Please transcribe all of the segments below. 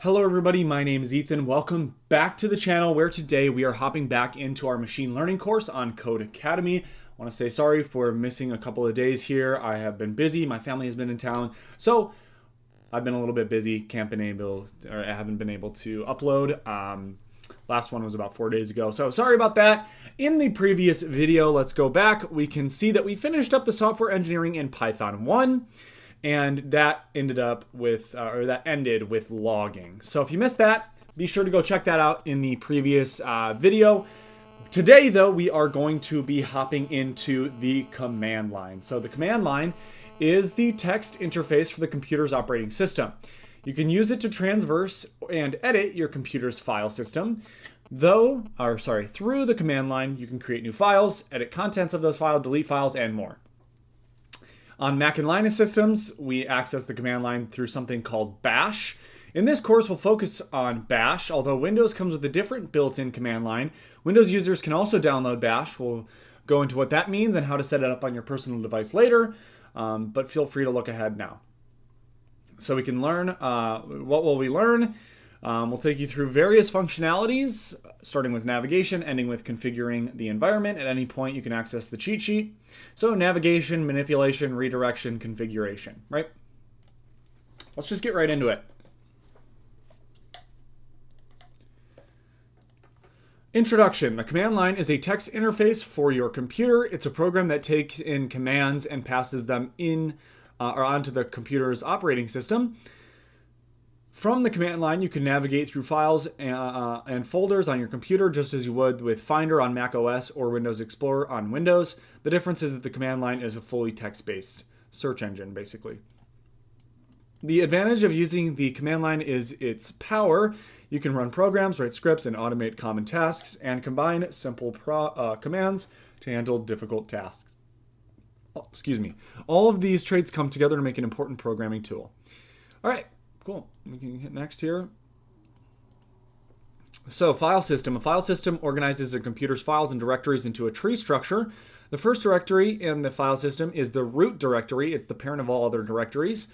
Hello everybody, my name is Ethan. Welcome back to the channel where today we are hopping back into our machine learning course on Codecademy. I want to say sorry for missing a couple of days here. I have been busy, my family has been in town, so I've been a little bit busy, I haven't been able to upload. Last one was about 4 days ago, so sorry about that. In the previous video, let's go back. We can see that we finished up the software engineering in Python 1. And that ended with logging. So if you missed that, be sure to go check that out in the previous video. Today, though, we are going to be hopping into the command line. So the command line is the text interface for the computer's operating system. You can use it to transverse and edit your computer's file system. Through the command line, you can create new files, edit contents of those files, delete files, and more. On Mac and Linux systems, we access the command line through something called bash. In this course, we'll focus on bash, although Windows comes with a different built-in command line. Windows users can also download bash. We'll go into what that means and how to set it up on your personal device later, but feel free to look ahead now. So we can learn, what will we learn? We'll take you through various functionalities, starting with navigation, ending with configuring the environment. At any point, you can access the cheat sheet. So navigation, manipulation, redirection, configuration, right? Let's just get right into it. Introduction. The command line is a text interface for your computer. It's a program that takes in commands and passes them in or onto the computer's operating system. From the command line, you can navigate through files and folders on your computer just as you would with Finder on Mac OS or Windows Explorer on Windows. The difference is that the command line is a fully text-based search engine, basically. The advantage of using the command line is its power. You can run programs, write scripts, and automate common tasks, and combine simple commands to handle difficult tasks. All of these traits come together to make an important programming tool. All right. Cool. We can hit next here. So file system. A file system organizes a computer's files and directories into a tree structure. The first directory in the file system is the root directory. It's the parent of all other directories.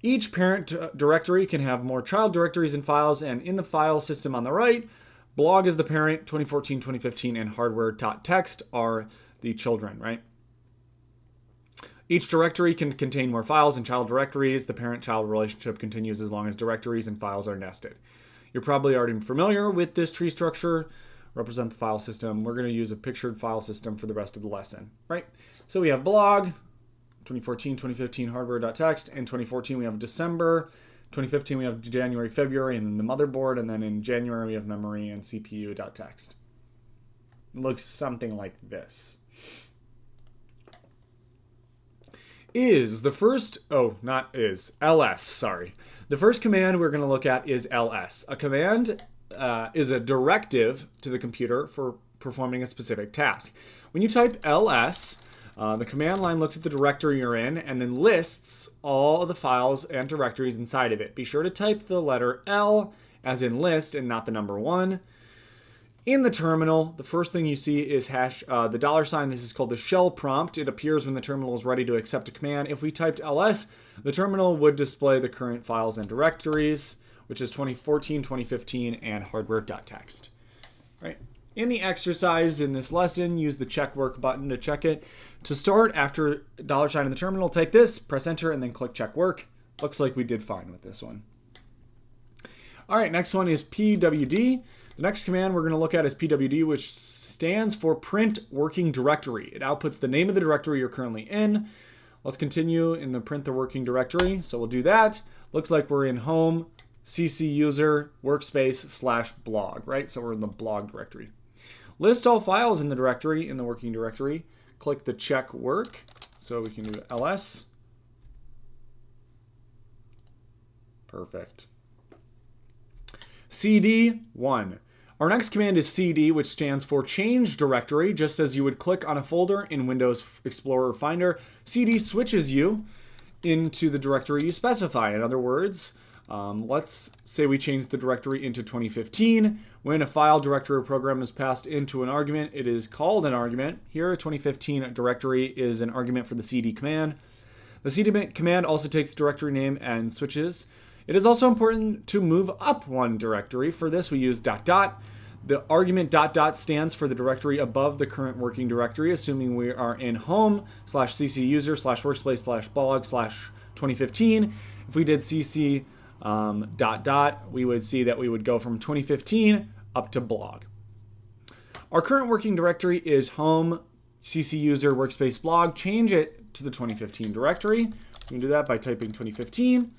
Each parent directory can have more child directories and files, and in the file system on the right, blog is the parent, 2014, 2015, and hardware.txt are the children, right? Each directory can contain more files and child directories. The parent-child relationship continues as long as directories and files are nested. You're probably already familiar with this tree structure. Represent the file system. We're going to use a pictured file system for the rest of the lesson, right? So we have blog, 2014, 2015, hardware.txt. In 2014, we have December. 2015, we have January, February, and then the motherboard. And then in January, we have memory and CPU.txt. It looks something like this. ls. The first command we're going to look at is ls. A command is a directive to the computer for performing a specific task. When you type ls, the command line looks at the directory you're in and then lists all of the files and directories inside of it. Be sure to type the letter L as in list and not the number 1. In the terminal, the first thing you see is the $sign. This is called the shell prompt. It appears when the terminal is ready to accept a command. If we typed ls, the terminal would display the current files and directories, which is 2014, 2015, and hardware.txt. Right. In the exercise in this lesson, use the check work button to check it. To start, after $sign in the terminal, type this, press enter, and then click check work. Looks like we did fine with this one. All right, next one is pwd. The next command we're going to look at is pwd, which stands for print working directory. It outputs the name of the directory you're currently in. Let's continue in the print the working directory. So we'll do that. Looks like we're in home, cc user, workspace / blog, right? So we're in the blog directory. List all files in the directory, in the working directory. Click the check work. So we can do ls. Perfect. cd1. Our next command is cd, which stands for change directory. Just as you would click on a folder in Windows Explorer or Finder, cd switches you into the directory you specify. In other words, let's say we change the directory into 2015. When a file, directory, or program is passed into an argument, it is called an argument. Here, a 2015 directory is an argument for the cd command. The cd command also takes the directory name and switches It is also important to move up one directory. For this, we use ... The argument ... stands for the directory above the current working directory, assuming we are in home/cc user/workspace/blog/2015. If we did cc ... we would see that we would go from 2015 up to blog. Our current working directory is home, cc user, workspace, blog. Change it to the 2015 directory. So we can do that by typing 2015.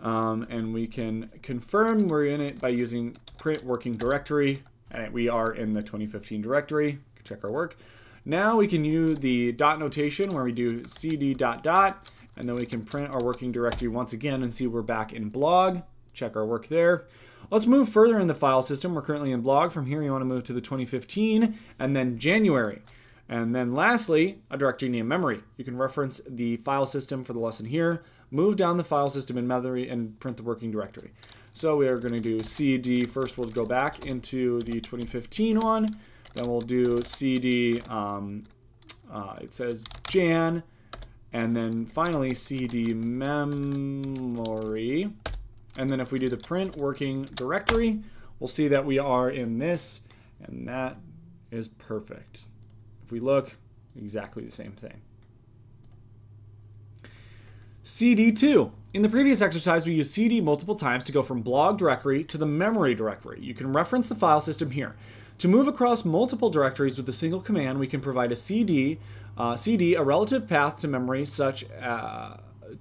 And we can confirm we're in it by using print working directory. And we are in the 2015 directory. Check our work. Now we can use the dot notation where we do cd ... and then we can print our working directory once again and see we're back in blog. Check our work there. Let's move further in the file system. We're currently in blog. From here, you want to move to the 2015 and then January. And then lastly, a directory named memory. You can reference the file system for the lesson here. Move down the file system in memory and print the working directory. So we are going to do cd. First, we'll go back into the 2015 one. Then we'll do cd, it says Jan. And then finally cd memory. And then if we do the print working directory, we'll see that we are in this, and that is perfect. If we look, exactly the same thing. CD2. In the previous exercise, we used CD multiple times to go from blog directory to the memory directory. You can reference the file system here. To move across multiple directories with a single command, we can provide a CD, a relative path to memory such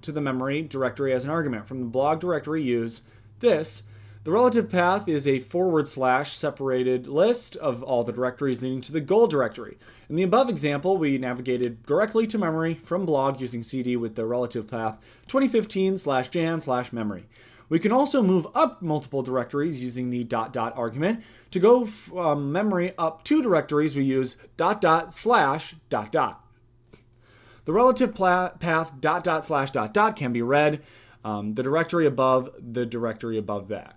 to the memory directory as an argument. From the blog directory, use this. The relative path is a / separated list of all the directories leading to the goal directory. In the above example, we navigated directly to memory from blog using CD with the relative path 2015/jan/memory. We can also move up multiple directories using the ... argument. To go from memory up 2 directories, we use ... The relative path ... can be read, the directory above, the directory above that.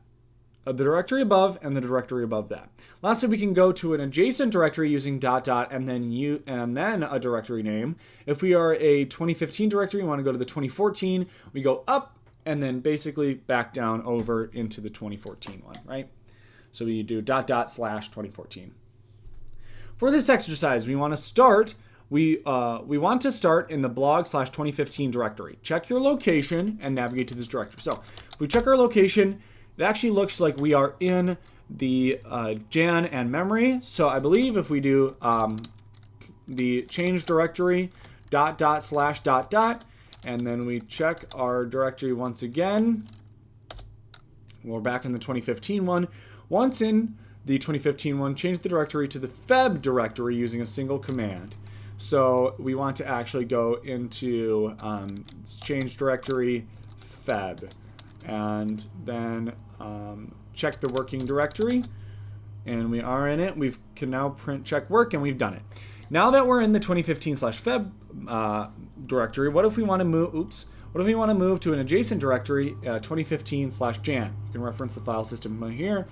The directory above and the directory above that. Lastly, we can go to an adjacent directory using ... and then a directory name. If we are a 2015 directory, we want to go to the 2014, we go up and then basically back down over into the 2014 one, right? So we do ... /2014. For this exercise, we want to start in the blog/2015 directory. Check your location and navigate to this directory. So if we check our location, it actually looks like we are in the Jan and memory. So I believe if we do the change directory ... and then we check our directory once again, we're back in the 2015 one. Once in the 2015 one, change the directory to the feb directory using a single command. So we want to actually go into change directory feb, and then check the working directory, and we are in it. We can now print check work, and we've done it. Now that we're in the 2015/feb directory, what if we want to move? What if we want to move to an adjacent directory, 2015/jan? You can reference the file system here.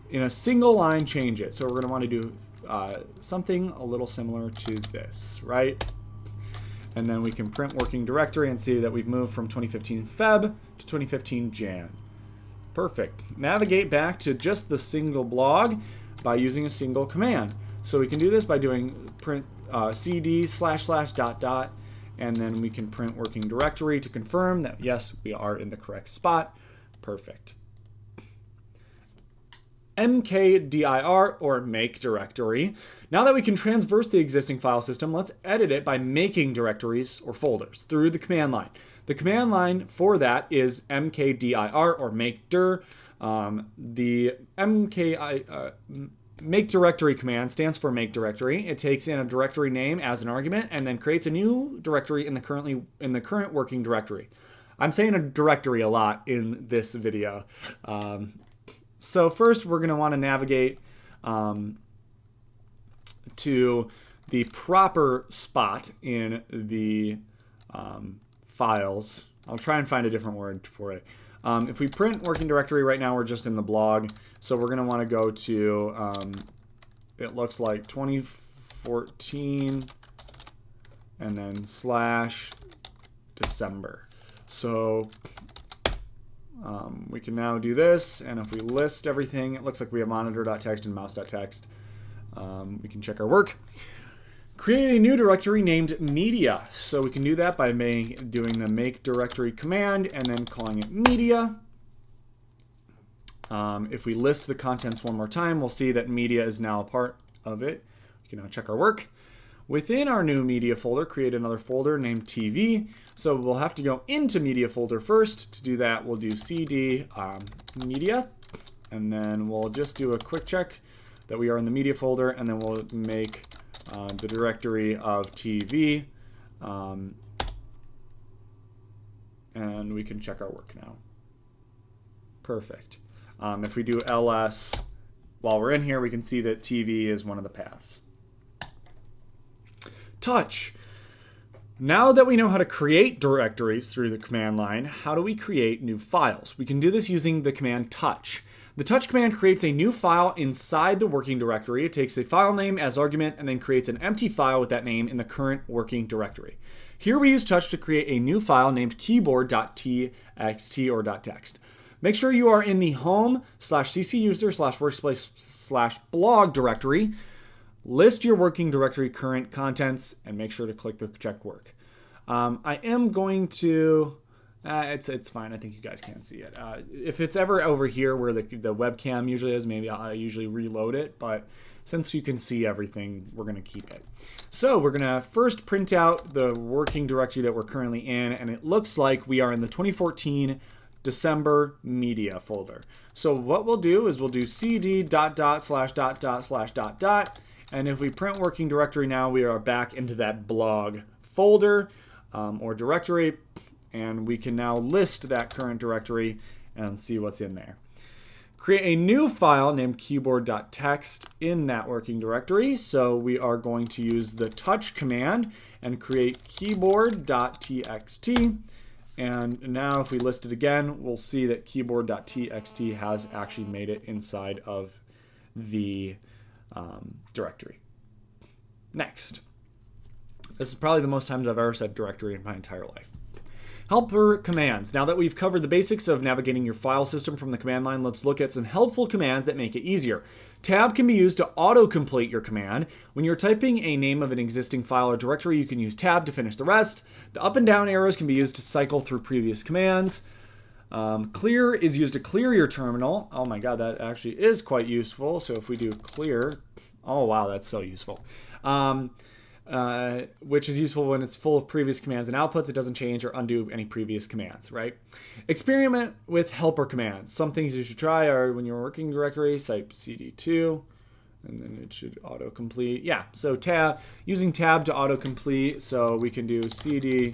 In a single line, change it. So we're going to want to do something a little similar to this, right? And then we can print working directory and see that we've moved from 2015 Feb to 2015 Jan. Perfect. Navigate back to just the single blog by using a single command. So we can do this by doing print cd // and then we can print working directory to confirm that yes, we are in the correct spot. Perfect. mkdir, or make directory. Now that we can traverse the existing file system, let's edit it by making directories or folders through the command line. The command line for that is mkdir, or make dir. The make directory command stands for make directory. It takes in a directory name as an argument and then creates a new directory in the current working directory. I'm saying a directory a lot in this video. So first we're going to want to navigate to the proper spot in the files. I'll try and find a different word for it. If we print working directory right now, we're just in the blog. So we're going to want to go to, it looks like 2014 and then /December. So We can now do this, and if we list everything, it looks like we have monitor.txt and mouse.txt. We can check our work. Create a new directory named media. So we can do that by doing the make directory command and then calling it media. If we list the contents one more time, we'll see that media is now a part of it. We can now check our work. Within our new media folder, create another folder named TV. So we'll have to go into media folder first. To do that, we'll do cd media, and then we'll just do a quick check that we are in the media folder, and then we'll make the directory of TV, and we can check our work now. Perfect. If we do ls while we're in here, we can see that TV is one of the paths. Touch. Now that we know how to create directories through the command line, how do we create new files? We can do this using the command touch. The touch command creates a new file inside the working directory. It takes a file name as argument and then creates an empty file with that name in the current working directory. Here we use touch to create a new file named keyboard.txt or .text. Make sure you are in the home/ccuser/workspace/blog directory. List your working directory current contents and make sure to click the check work. I am going to, it's fine. I think you guys can't see it. If it's ever over here where the webcam usually is, maybe I usually reload it. But since you can see everything, we're going to keep it. So we're going to first print out the working directory that we're currently in. And it looks like we are in the 2014 December media folder. So what we'll do is we'll do cd ... And if we print working directory now, we are back into that blog folder or directory. And we can now list that current directory and see what's in there. Create a new file named keyboard.txt in that working directory. So we are going to use the touch command and create keyboard.txt. And now if we list it again, we'll see that keyboard.txt has actually made it inside of the directory. Next. This is probably the most times I've ever said directory in my entire life. Helper commands. Now that we've covered the basics of navigating your file system from the command line, let's look at some helpful commands that make it easier. Tab can be used to auto-complete your command. When you're typing a name of an existing file or directory, you can use tab to finish the rest. The up and down arrows can be used to cycle through previous commands. Clear is used to clear your terminal. Oh my god, that actually is quite useful. So if we do clear, oh wow, that's so useful. Which is useful when it's full of previous commands and outputs. It doesn't change or undo any previous commands, right? Experiment with helper commands. Some things you should try are when you're working directory, type cd2, and then it should autocomplete. Yeah, so using tab to autocomplete. So we can do cd.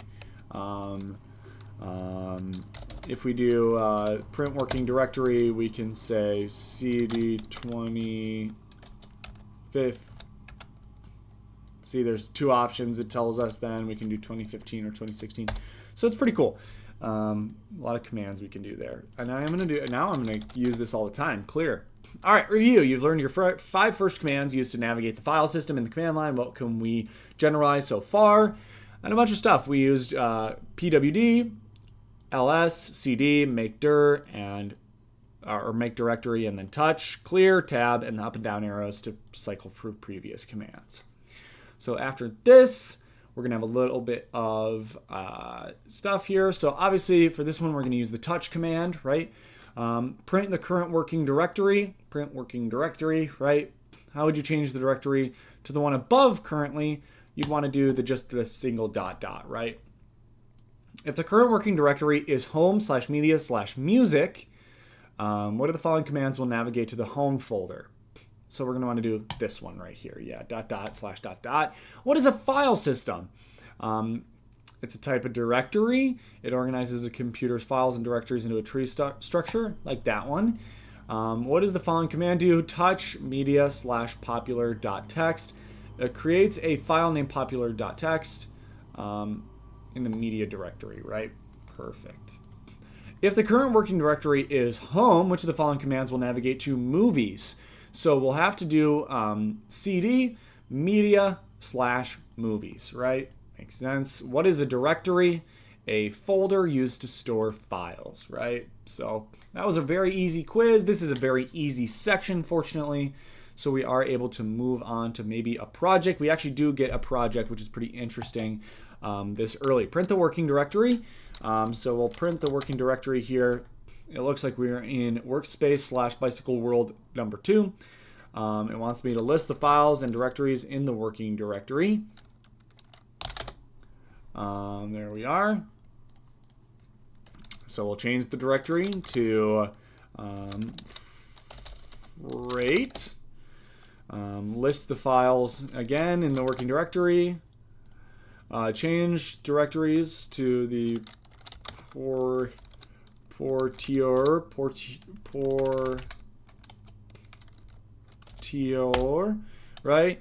If we do print working directory, we can say cd 25th. See, there's two options. It tells us then we can do 2015 or 2016. So it's pretty cool. A lot of commands we can do there. And now I'm going to use this all the time. Clear. All right, review. You've learned your 5 first commands used to navigate the file system in the command line. What can we generalize so far? And a bunch of stuff. We used pwd, ls, cd, make dir, and or make directory, and then touch, clear, tab, and the up and down arrows to cycle through previous commands. So after this, we're going to have a little bit of stuff here. So obviously for this one, we're going to use the touch command, right? Print the current working directory, right? How would you change the directory to the one above currently? You'd want to do just the single ... right? If the current working directory is home/media/music, what are the following commands will navigate to the home folder? So we're going to want to do this one right here. Yeah, ... What is a file system? It's a type of directory. It organizes a computer's files and directories into a tree structure, like that one. What does the following command do? Touch media/popular.txt. It creates a file named popular.txt in the media directory, right? Perfect. If the current working directory is home, which of the following commands will navigate to movies? So we'll have to do cd media/movies, right? Makes sense. What is a directory? a folder used to store files, right? So that was a very easy quiz. This is a very easy section, fortunately. So we are able to move on to maybe a project. We actually do get a project, which is pretty interesting this early. Print the working directory. So we'll print the working directory here. It looks like we're in workspace / bicycle world number 2. It wants me to list the files and directories in the working directory. There we are. So we'll change the directory to freight. List the files again in the working directory. Change directories to the portier, right?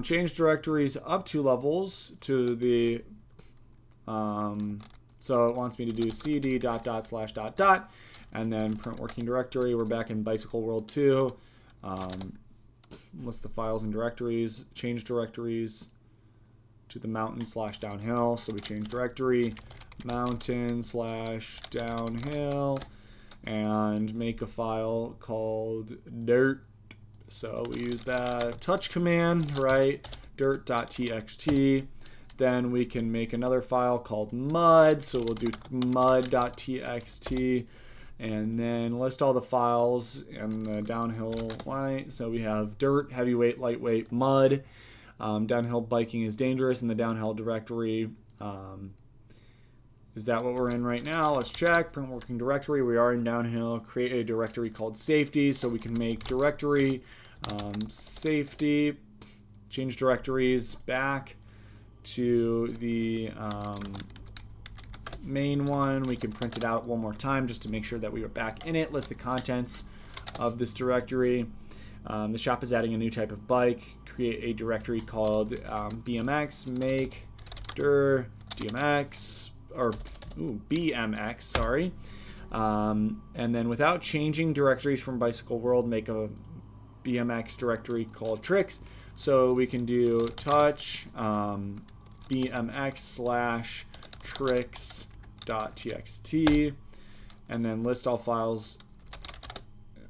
Change directories up 2 levels to the so it wants me to do cd ... and then print working directory. We're back in bicycle world 2. List the files and directories. Change directories to the mountain / downhill. So we change directory mountain / downhill and make a file called dirt. So we use that touch command, right? dirt.txt. Then we can make another file called mud. So we'll do mud.txt and then list all the files in the downhill line. So we have dirt, heavyweight, lightweight, mud. Downhill biking is dangerous in the downhill directory. Is that what we're in right now? Let's check. Print working directory. We are in downhill. Create a directory called safety. So we can make directory safety. Change directories back to the main one. We can print it out one more time just to make sure that we are back in it. List the contents of this directory. The shop is adding a new type of bike. Create a directory called BMX. Make dir DMX or BMX. Sorry. And then without changing directories from Bicycle World, make a BMX directory called tricks. So we can do touch BMX / tricks.txt and then list all files.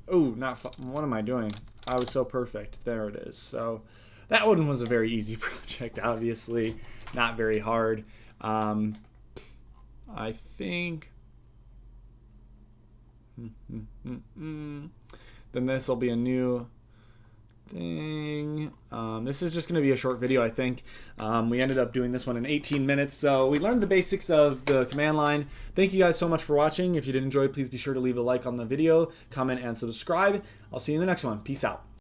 Oh, what am I doing? I was so perfect. There it is. So that one was a very easy project, obviously. Not very hard. I think then this will be a new thing. This is just going to be a short video, I think. We ended up doing this one in 18 minutes, so we learned the basics of the command line. Thank you guys so much for watching. If you did enjoy, please be sure to leave a like on the video, comment, and subscribe. I'll see you in the next one. Peace out.